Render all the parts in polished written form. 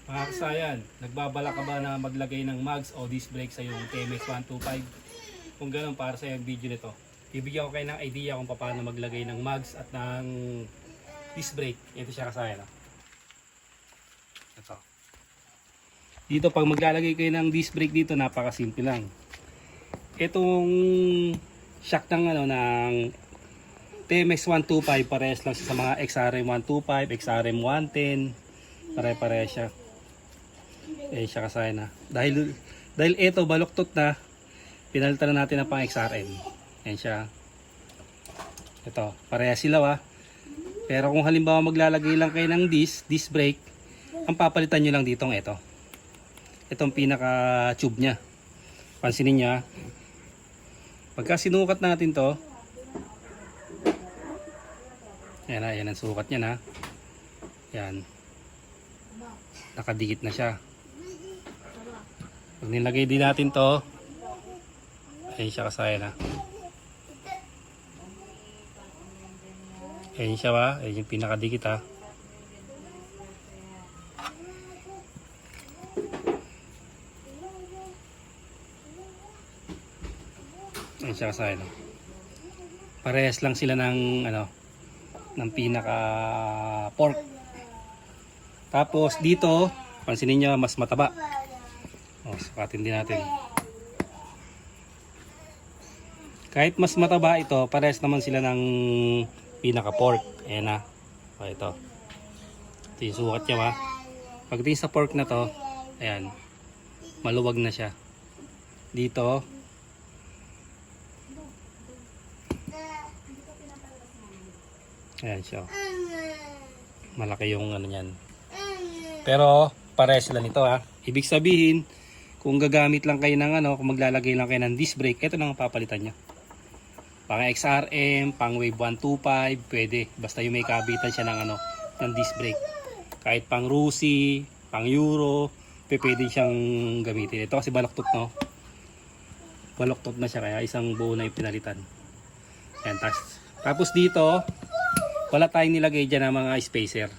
Mga kasayan, nagbabala ka ba na maglagay ng mags o disc brake sa yung TMX 125? Kung ganoon, para sa yung video nito, bibigyan ko kayo ng idea kung paano maglagay ng mags at ng disc brake. Ito siya kasayan. Ito. Dito pag maglalagay kayo ng disc brake dito, napakasimple lang. Itong shock ng ng TMX 125 parehas lang sa mga XRM 125, XRM 110, pare-parehas siya. Siya kasaya na. Dahil ito baluktot na, pinalitan na natin ng pang XRM. Ayan siya. Ito, parehas sila Pero kung halimbawa maglalagay lang kayo ng disc brake, ang papalitan nyo lang ditong ito. Itong pinaka tube nya. Pansinin nyo pagka sinukat natin to, yan ang sukat nya na. Yan. Nakadikit na siya. Pag nilagay din natin to, ayun siya kasaya na. Ayun siya ayun yung pinakadikit Ayun siya kasaya na. Parehas lang sila ng ng pinaka fork. Tapos dito, pansinin nyo mas mataba. Sukatin din natin. Kahit mas mataba ito, parehas naman sila ng pinaka fork. Ayan na. Ito. Ito yung sukat niya Pagdating sa fork na to, ayan. Maluwag na siya. Dito. Ayan siya. Malaki yung niyan. Pero parehas sila nito Ibig sabihin, kung gagamit lang kayo ng kung maglalagay lang kayo ng disc brake, ito lang ang papalitan nyo. Pang XRM, pang Wave 125, pwede. Basta yung may kabitan siya ng disc brake. Kahit pang Rusi, pang Euro, pwede siyang gamitin. Ito kasi baluktot baluktot na siya, kaya isang buo na yung pinalitan. Yan, tapos dito, wala tayong nilagay dyan ng mga spacer.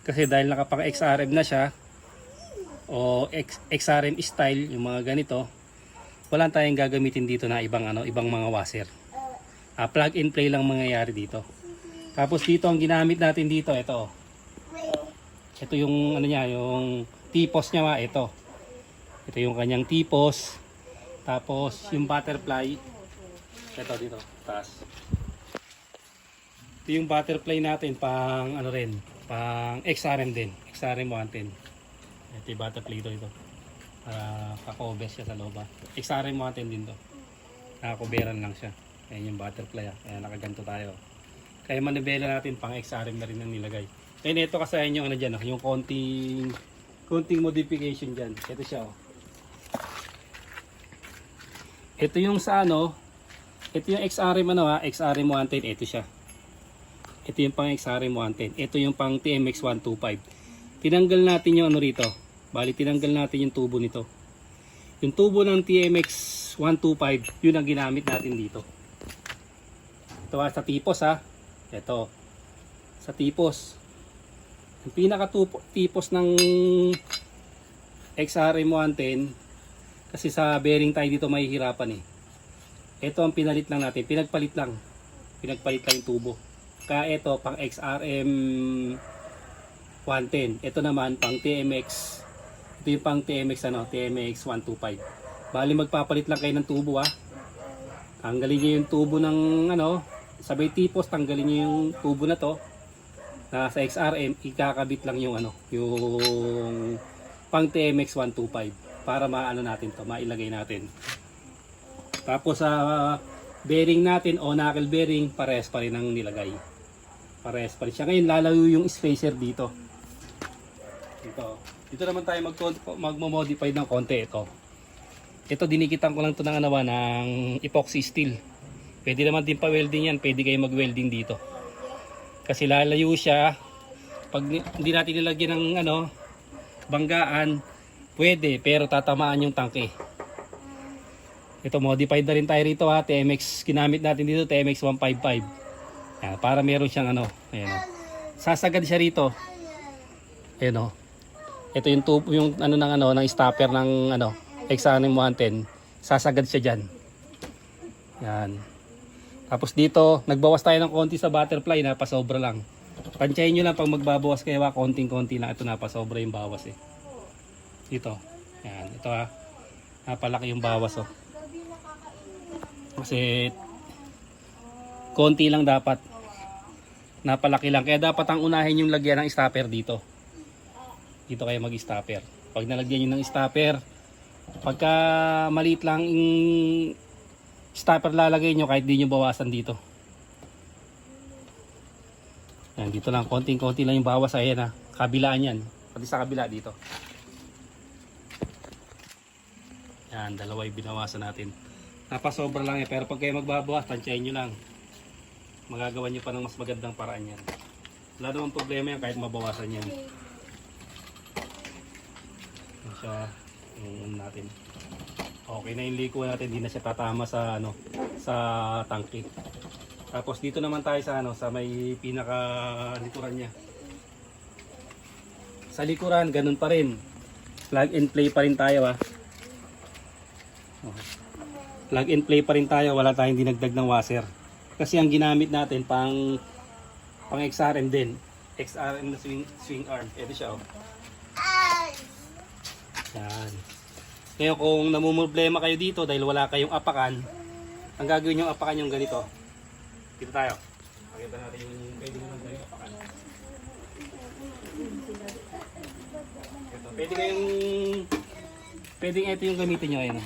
Kasi dahil nakapang XRM na siya, o XRM style, yung mga ganito, wala tayong gagamitin dito na ibang mga washer. Plug and play lang mangyayari dito. Tapos dito ang ginamit natin dito, ito yung yung tipos niya ito yung kanyang tipos. Tapos yung butterfly ito dito taas. Ito yung butterfly natin pang pang XRM din, XRM 110. Ito yung butterfly ito para pa-cover siya sa loob. XRM 110 din to, nakakoberan lang siya. Ayan yung butterfly kaya nakaganto tayo. Kaya manibela natin pang XRM na rin ang nilagay. Then ito kasi yung dyan yung konting modification dyan. Ito siya ito yung sa ito yung XRM XRM 110. Ito siya. Ito yung pang XRM 110. Ito yung pang TMX 125. Tinanggal natin yung rito. Bali tinanggal natin yung tubo nito. Yung tubo ng TMX 125, yun ang ginamit natin dito. Ito sa tipos Ito. Sa tipos. Yung pinaka tipos ng XRM 110, kasi sa bearing tayo dito mahihirapan Ito ang pinalit lang natin. Pinagpalit lang yung tubo. Kaya ito pang XRM 110. Ito naman pang TMX. Ito yung pang TMX TMX 125. Bali magpapalit lang kayo ng tubo Tanggalin niyo yung tubo ng sabay tipos, tanggalin niyo yung tubo na to. Na sa XRM ikakabit lang yung yung pang TMX 125 para natin to, mailagay natin. Tapos sa bearing natin o knuckle bearing, parehas pa rin ang nilagay. Parehas pa rin siya. Ngayon lalayo yung spacer dito. Dito naman tayo magmo-modify ng konti ito dinikitan ko lang to ng epoxy steel. Pwede naman din pa welding yan, pwede kayo mag-welding dito. Kasi lalayo siya. Pag hindi natin nilagyan ng banggaan, pwede, pero tatamaan yung tangke. Ito modified na rin tayo rito TMX, ginamit natin dito TMX 155. Para meron siyang ayan sasagad siya rito. Ayan Ito yung tubo, yung ano ng stopper ng Exanem 110. Sasagad siya diyan. Yan. Tapos dito, nagbawas tayo ng konti sa butterfly, napasobra lang. Tansyahin nyo lang pag magbabawas kayo, konting-konti lang. Ito napasobra yung bawas eh. Dito. Yan, ito napalaki yung bawas oh. Kasi konti lang dapat. Napalaki lang. Kaya dapat ang unahin yung lagyan ng stopper dito. Dito kayo mag-stopper. Pag nalagyan nyo ng stopper, pagka maliit lang yung stopper lalagay nyo, kahit di nyo bawasan dito. Yan, dito lang. Konting-konti lang yung bawas. Ayan kabilaan yan. Pati sa kabila dito. Yan, dalawa yung binawasan natin. Napasobra lang pero pag kayo magbabawas, tansyahin nyo lang. Magagawa nyo pa ng mas magandang paraan yan. Wala namang problema yan kahit mabawasan yan. Yan siya, yung natin. Okay na yung liko natin, hindi na siya tatama sa sa tangke. Tapos dito naman tayo sa sa may pinaka likuran niya. Sa likuran, ganun pa rin. Plug and play pa rin tayo Plug and play pa rin tayo, wala tayong dinagdag ng washer. Kasi ang ginamit natin pang XRM din. XRM na swing arm. Ito siya Yan. Ngayon kung namumroblema kayo dito dahil wala kayong apakan, ang gagawin yung apakan yung ganito. Dito tayo. Pakita natin yung pwede naman ganito apakan. Ito, pwedeng ito yung gamitin nyo. Ayan.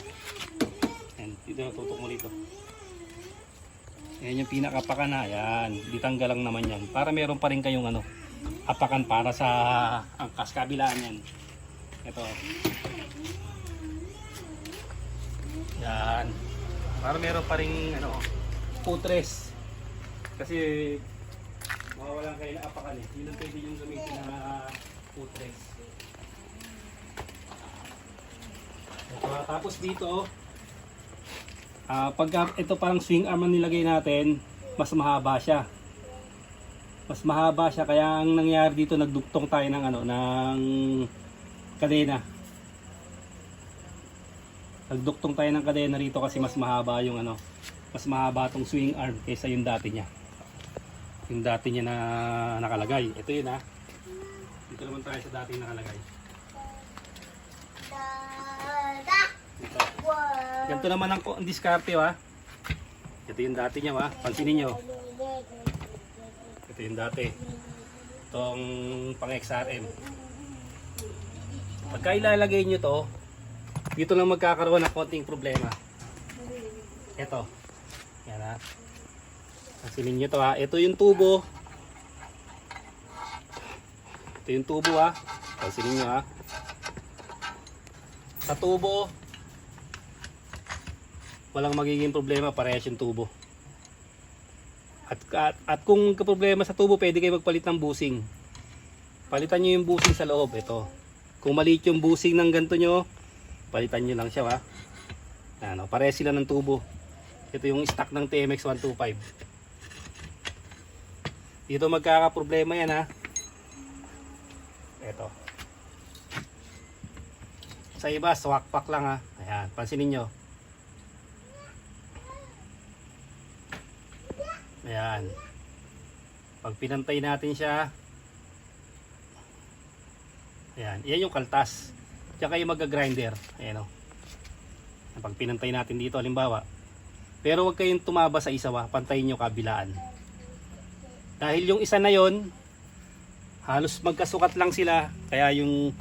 Dito natutok mo dito. Ayan yung pinakapakan na. Ayan. Ditanggal lang naman yan. Para meron pa rin kayong apakan para sa angkas. Kabilaan yan. Ito. Yan. Para meron pa rin putres. Kasi mawawalan kayo na apakan eh. Yun ang pwede yung gamitin na putres. Ito, tapos dito pagka ito parang swing arm ang nilagay natin, mas mahaba siya. Mas mahaba siya kaya ang nangyari dito nagduktong tayo ng ng kadena. Nagduktong tayo ng kadena rito kasi mas mahaba yung mas mahaba tong swing arm kaysa yung dati niya. Yung dati niya na nakalagay. Ito yun Dito naman tayo sa dati nakalagay. Ganito naman ang diskarte Ito yung dati niya Pansinin nyo. Ito yung dati. Itong pang XRM. Pagka ilalagay nyo to, dito lang magkakaroon ng konting problema. Ito. Yan Pansinin nyo to Ito yung tubo. Ito yung tubo Pansinin nyo Sa tubo, walang magiging problema, parehas yung tubo. At kung problema sa tubo, pwede kayo magpalit ng busing. Palitan nyo yung busing sa loob. Ito. Kung maliit yung busing ng ganito nyo, palitan nyo lang siya parehas sila ng tubo. Ito yung stock ng TMX 125. Dito magkakaproblema yan Ito. Sa iba, swak pack lang Ayan, pansinin nyo. Ayan. Pag pinantay natin siya, ayan, yan yung kaltas. Tsaka yung mag-grinder. Ayan Pag pinantay natin dito, halimbawa. Pero huwag kayong tumaba sa isa pantayin nyo kabilaan. Dahil yung isa na yon, halos magkasukat lang sila. Kaya yung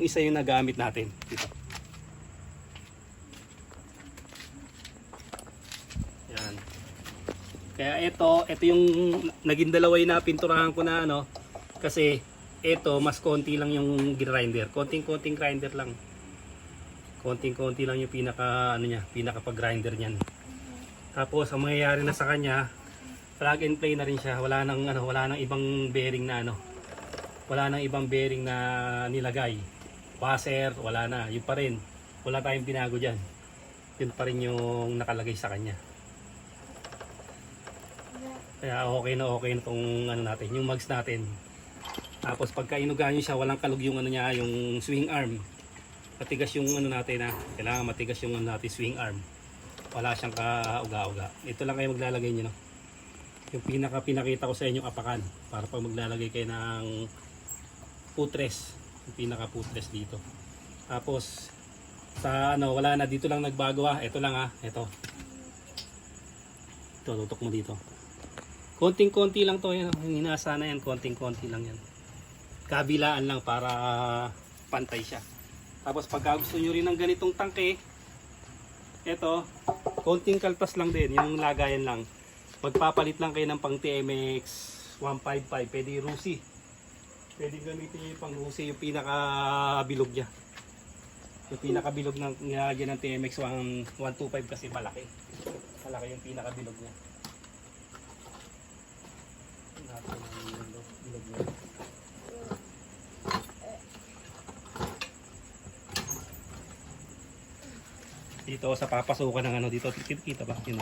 isa yung nagamit natin. Dito. Kaya ito yung naging dalawa yung napinturahan ko na kasi ito mas konti lang yung grinder. Konting-konting grinder lang. Konting-konti lang yung pinaka pag-grinder niyan. Tapos ang mangyayari na sa kanya, plug and play na rin siya. Wala nang ibang bearing na Wala nang ibang bearing na nilagay. Washer, wala na. Yun pa rin. Wala tayong binago diyan. Yun pa rin yung nakalagay sa kanya. Kaya okay na tong natin, yung mugs natin. Tapos pagka inuga nyo siya, walang kalug yung ano niya, yung swing arm. Matigas yung ano natin ha. Kailangan matigas yung ano natin, swing arm. Wala siyang kauga-uga. Ito lang kayo maglalagay nyo, no? Yung pinakita ko sa inyo apakan. Para pag maglalagay kayo ng putres. Yung pinaka putres dito. Tapos sa ano, wala na. Dito lang nagbago ha. Ito lang ha. Ito. Ito, tutok mo dito. Konting-konti lang to. Yan. Yung inasa na yan. Konting-konti lang yan. Kabilaan lang para pantay siya. Tapos pagka gusto nyo rin ng ganitong tangke, ito, konting kaltas lang din, yung lagayan lang. Magpapalit lang kayo ng pang TMX 155, pwede Rusi. Pwede gamitin nyo yung pang Rusi, yung pinakabilog niya. Yung pinakabilog ng nilagyan ng TMX 125 kasi malaki. Malaki yung pinakabilog niya. Natin ang bilog niya. Dito sa papasukan ng ano dito, kita ba? Dito.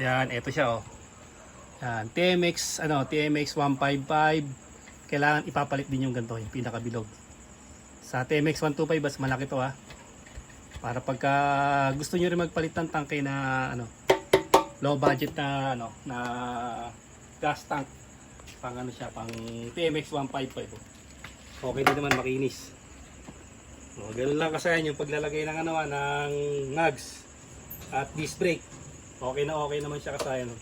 Ayan, ito siya oh. Ayan, TMX 155. Kailangan ipapalit din yung ganito, yung pinakabilog. Sa TMX 125 mas malaki to ha. Para pagka gusto niyo rin magpalit ng tangke na ano, low budget na ano, na gas tank. Pang ano siya, pang TMX 155. Okay din naman, makinis. No, ganun lang kasayan yung paglalagay ng ano ng nugs at disc brake. Okay naman siya kasayan. No?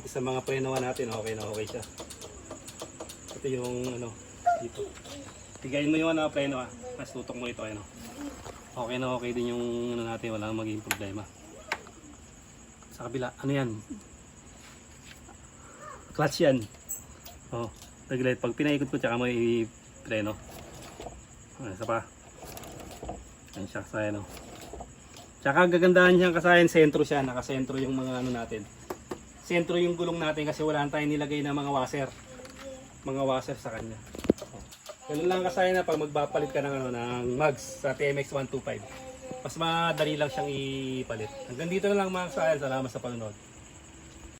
Sa mga prenoan natin, okay siya. Ito yung ano dito. Tigayin mo yung ano preno Tapos tutok mo ito ano. Okay din yung ano natin, wala maging problema. Sa kabila, ano yan? Clutch yan. Oh, regulate pag pinaikot ko tsaka mo i-preno. Isa pa. Yan siya kasayan, no. Tsaka gagandahan niyang kasayan, sentro siya, nakasentro yung mga ano natin. Sentro yung gulong natin kasi wala tayong nilagay na mga washer. Mga washer sa kanya. Ganun lang kasayan na pag magpapalit ka ng ano ng mugs sa TMX 125. Mas madali lang siyang ipalit. Hanggang dito na lang mga kasayan. Salamat sa panonood.